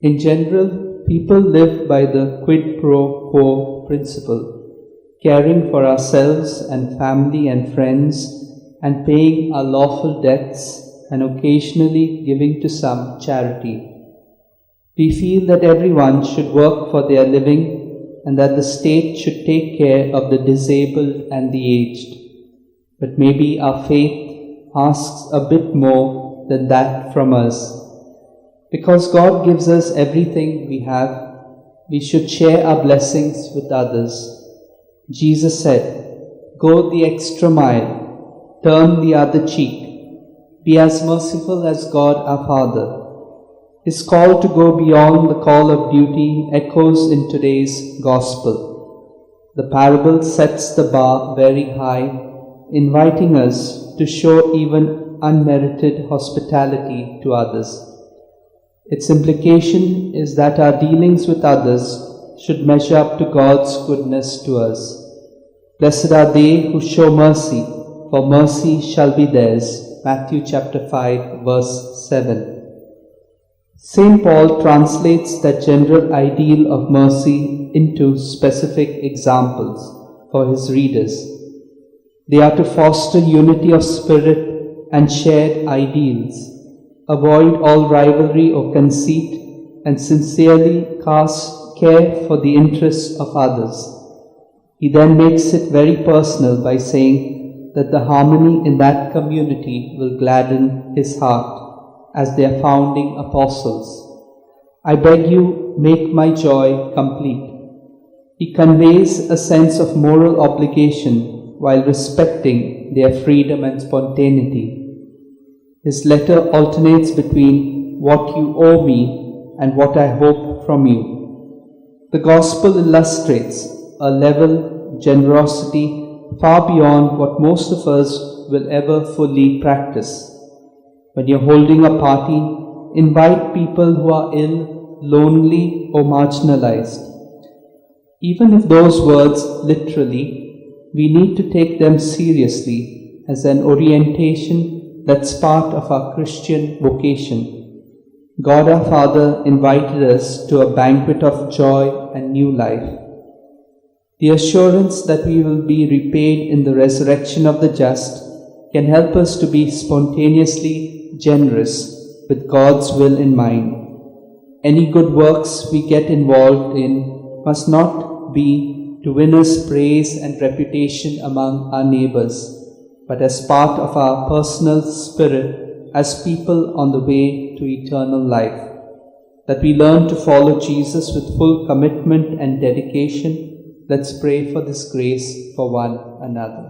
In general, people live by the quid pro quo principle, caring for ourselves and family and friends, and paying our lawful debts, and occasionally giving to some charity. We feel that everyone should work for their living and that the state should take care of the disabled and the aged. But maybe our faith asks a bit more than that from us. Because God gives us everything we have, we should share our blessings with others. Jesus said, "Go the extra mile, turn the other cheek, be as merciful as God our Father." His call to go beyond the call of duty echoes in today's gospel. The parable sets the bar very high, inviting us to show even unmerited hospitality to others. Its implication is that our dealings with others should measure up to God's goodness to us. Blessed are they who show mercy, for mercy shall be theirs. Matthew chapter 5, verse 7. St. Paul translates that general ideal of mercy into specific examples for his readers. They are to foster unity of spirit and shared ideals, avoid all rivalry or conceit, and sincerely care for the interests of others. He then makes it very personal by saying that the harmony in that community will gladden his heart as their founding apostles. "I beg you, make my joy complete." He conveys a sense of moral obligation while respecting their freedom and spontaneity. His letter alternates between what you owe me and what I hope from you. The gospel illustrates a level generosity far beyond what most of us will ever fully practice. When you're holding a party, invite people who are ill, lonely, or marginalized. Even if those words literally, we need to take them seriously as an orientation that's part of our Christian vocation. God our Father invited us to a banquet of joy and new life. The assurance that we will be repaid in the resurrection of the just can help us to be spontaneously generous with God's will in mind. Any good works we get involved in must not be to win us praise and reputation among our neighbors, but as part of our personal spirit as people on the way to eternal life. That we learn to follow Jesus with full commitment and dedication. Let's pray for this grace for one another.